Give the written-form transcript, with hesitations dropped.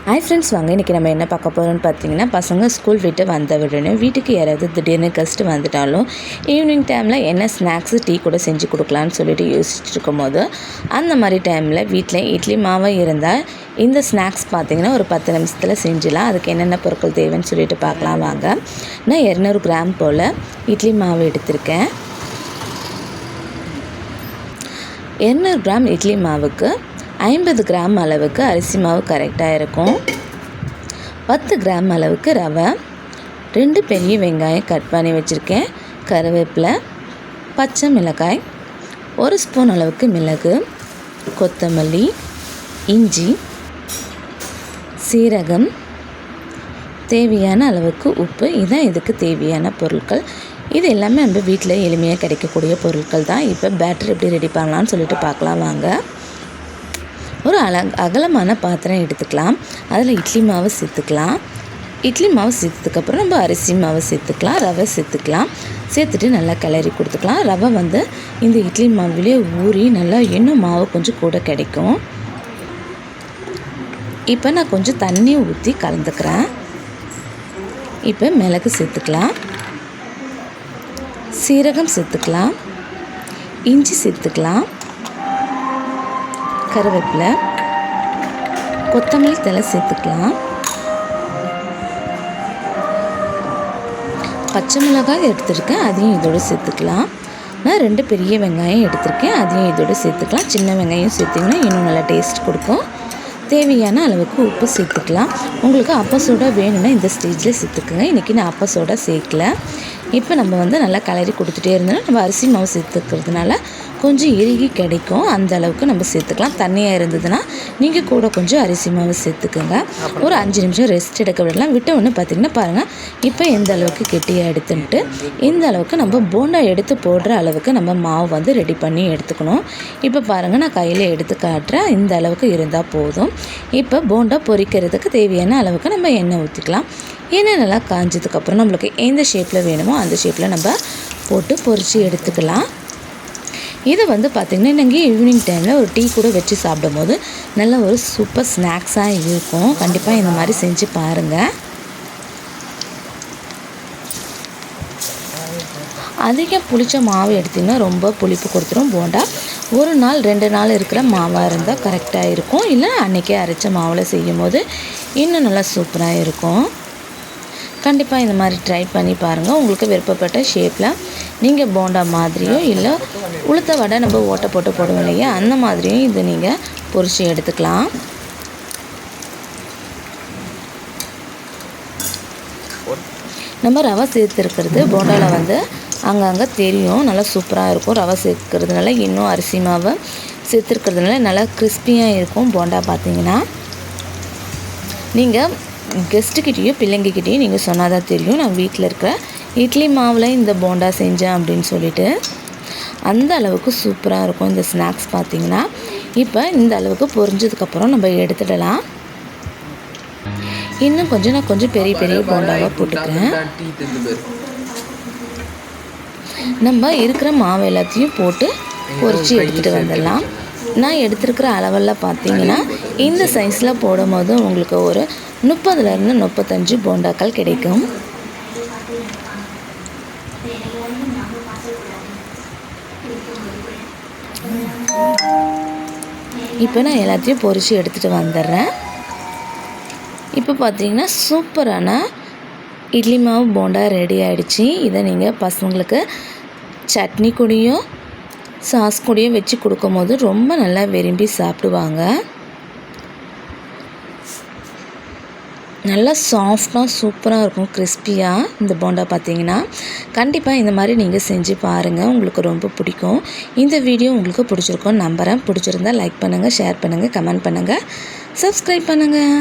Hi friends, வாங்க இன்றைக்கி நம்ம என்ன பார்க்க போகிறோம்னு பார்த்தீங்கன்னா, பசங்க ஸ்கூல் விட்டு வந்த உடனே வீட்டுக்கு யாராவது திடீர்னு கெஸ்ட்டு வந்துட்டாலும் ஈவினிங் டைமில் என்ன ஸ்நாக்ஸு டீ கூட செஞ்சு கொடுக்கலான்னு சொல்லிட்டு யோசிச்சுட்டு இருக்கும் போது, அந்த மாதிரி டைமில் வீட்டில் இட்லி மாவு இருந்தால் இந்த ஸ்நாக்ஸ் பார்த்திங்கன்னா ஒரு 10 நிமிஷத்தில் செஞ்சிடலாம். அதுக்கு என்னென்ன பொருட்கள் தேவைன்னு சொல்லிட்டு பார்க்கலாம் வாங்க. நான் 200 கிராம் போல் இட்லி மாவு எடுத்திருக்கேன். 200 கிராம் இட்லி மாவுக்கு 50 கிராம் அளவுக்கு அரிசி மாவு கரெக்டாக இருக்கும். 10 கிராம் அளவுக்கு ரவை, 2 பெரிய வெங்காயம் கட் பண்ணி வச்சுருக்கேன், கருவேப்பிலை, பச்சை மிளகாய், 1 ஸ்பூன் அளவுக்கு மிளகு, கொத்தமல்லி, இஞ்சி, சீரகம், தேவையான அளவுக்கு உப்பு. இதுதான் இதுக்கு தேவையான பொருட்கள். இது எல்லாமே நம்ம வீட்டில் எளிமையாக கிடைக்கக்கூடிய பொருட்கள் தான். இப்போ பேட்டர் எப்படி ரெடி பண்ணலான்னு சொல்லிட்டு பார்க்கலாம் வாங்க. ஒரு அகலமான பாத்திரம் எடுத்துக்கலாம். அதில் இட்லி மாவு சேர்த்துக்கலாம். இட்லி மாவு சேர்த்ததுக்கப்புறம் நம்ம அரிசி மாவு சேர்த்துக்கலாம், ரவை சேர்த்துக்கலாம். சேர்த்துட்டு நல்லா கிளறி கொடுத்துக்கலாம். ரவை இந்த இட்லி மாவுலேயே ஊறி நல்லா இன்னும் மாவு கொஞ்சம் கூட கிடைக்கும். இப்போ நான் கொஞ்சம் தண்ணி ஊற்றி கலந்துக்கிறேன். இப்போ மிளகு சேர்த்துக்கலாம், சீரகம் சேர்த்துக்கலாம், இஞ்சி சேர்த்துக்கலாம், கருவேப்பிலை, கொத்தமல்லி தழை சேர்த்துக்கலாம், பச்சை மிளகாய் எடுத்துருக்கேன், அதையும் இதோடு சேர்த்துக்கலாம். நான் 2 பெரிய வெங்காயம் எடுத்திருக்கேன், அதையும் இதோடு சேர்த்துக்கலாம். சின்ன வெங்காயம் சேர்த்திங்கன்னா இன்னும் நல்லா டேஸ்ட் கொடுக்கும். தேவையான அளவுக்கு உப்பு சேர்த்துக்கலாம். உங்களுக்கு அப்ப சோடா வேணும்னா இந்த ஸ்டேஜில் சேர்த்துக்குங்க. இன்றைக்கி நான் அப்ப சோடா சேர்க்கல. இப்போ நம்ம நல்லா கிளறி கொடுத்துட்டே இருந்தோம்னா நம்ம அரிசி மாவு சேர்த்துக்கிறதுனால கொஞ்சம் இறுகி கிடைக்கும். அந்த அளவுக்கு நம்ம சேர்த்துக்கலாம். தண்ணியாக இருந்ததுன்னா நீங்கள் கூட கொஞ்சம் அரிசி மாவு சேர்த்துக்குங்க. ஒரு 5 நிமிஷம் ரெஸ்ட் எடுக்க விடலாம். விட்ட ஒன்று பார்த்திங்கன்னா பாருங்கள், இப்போ எந்த அளவுக்கு கெட்டியாக எடுத்துன்ட்டு இந்த அளவுக்கு நம்ம போண்டா எடுத்து போடுற அளவுக்கு நம்ம மாவு ரெடி பண்ணி எடுத்துக்கணும். இப்போ பாருங்கள், நான் கையில் எடுத்து காட்டுறேன். இந்த அளவுக்கு இருந்தால் போதும். இப்போ போண்டா பொரிக்கிறதுக்கு தேவையான அளவுக்கு நம்ம எண்ணெய் ஊற்றிக்கலாம். எண்ணெய் நல்லா காஞ்சதுக்கப்புறம் நம்மளுக்கு எந்த ஷேப்பில் வேணுமோ அந்த ஷேப்பில் நம்ம போட்டு பொரித்து எடுத்துக்கலாம். இதை பார்த்திங்கன்னா நீங்கள் ஈவினிங் டைமில் ஒரு டீ கூட வச்சு சாப்பிடும்போது நல்ல ஒரு சூப்பர் ஸ்நாக்ஸாக இருக்கும். கண்டிப்பாக இந்த மாதிரி செஞ்சு பாருங்கள். அதிகம் புளிச்ச மாவு எடுத்திங்கன்னா ரொம்ப புளிப்பு கொடுத்துரும் போண்டா. 1 நாள் 2 நாள் இருக்கிற மாவாக இருந்தால் கரெக்டாக இருக்கும். இல்லை அன்றைக்கே அரைச்ச மாவில் செய்யும் போது இன்னும் நல்லா சூப்பராக இருக்கும். கண்டிப்பாக இந்த மாதிரி ட்ரை பண்ணி பாருங்கள். உங்களுக்கு விருப்பப்பட்ட ஷேப்பில் நீங்கள் போண்டா மாதிரியோ இல்லை உளுத்த வடை நம்ம ஓட்டை போட்டு போடுவோம் இல்லையா, அந்த மாதிரியும் இது நீங்கள் பொரிச்சு எடுத்துக்கலாம். நம்ம ரவை சேர்த்துருக்கிறது போண்டாவில் அங்கங்கே தெரியும், நல்லா சூப்பராக இருக்கும். ரவை சேர்த்துக்கிறதுனால இன்னும் அரிசி மாவு சேர்த்துருக்கிறதுனால நல்லா கிறிஸ்பியாக இருக்கும் போண்டா. பார்த்திங்கன்னா நீங்கள் கெஸ்ட்டுக்கிட்டேயோ பிள்ளைங்கக்கிட்டேயோ நீங்கள் சொன்னால் தான் தெரியும், நான் வீட்டில் இருக்கிற இட்லி மாவில் இந்த போண்டா செஞ்சேன் அப்படின்னு சொல்லிட்டு. அந்த அளவுக்கு சூப்பராக இருக்கும் இந்த ஸ்நாக்ஸ். பார்த்திங்கன்னா இப்போ இந்த அளவுக்கு பொரிஞ்சதுக்கப்புறம் நம்ம எடுத்துடலாம். இன்னும் நான் கொஞ்சம் பெரிய பெரிய போண்டாவாக போட்டுக்கிறேன். நம்ம இருக்கிற மாவு எல்லாத்தையும் போட்டு பொரித்து எடுத்துகிட்டு வந்துடலாம். நான் எடுத்துருக்கிற அளவெல்லாம் பார்த்திங்கன்னா இந்த சைஸில் போடும் போது உங்களுக்கு ஒரு 30லேருந்து 35 போண்டாக்கள் கிடைக்கும். இப்போ நான் எல்லாத்தையும் பொரித்து எடுத்துகிட்டு வந்துடுறேன். இப்போ பார்த்திங்கன்னா சூப்பரான இட்லி மாவு போண்டா ரெடி ஆகிடுச்சு. இதை நீங்கள் பசங்களுக்கு சட்னி கூடயும் சாஸ் கூடயும் வச்சு கொடுக்கும்போது ரொம்ப நல்லா விரும்பி சாப்பிடுவாங்க. நல்லா சாஃப்டாக சூப்பராக இருக்கும், கிறிஸ்பியாக இந்த போண்டா. பார்த்திங்கன்னா கண்டிப்பாக இந்த மாதிரி நீங்கள் செஞ்சு பாருங்கள், உங்களுக்கு ரொம்ப பிடிக்கும். இந்த வீடியோ உங்களுக்கு பிடிச்சிருக்கோன்னு நம்புகிறேன். பிடிச்சிருந்தால் லைக் பண்ணுங்கள், ஷேர் பண்ணுங்கள், கமெண்ட் பண்ணுங்கள், சப்ஸ்கிரைப் பண்ணுங்கள்.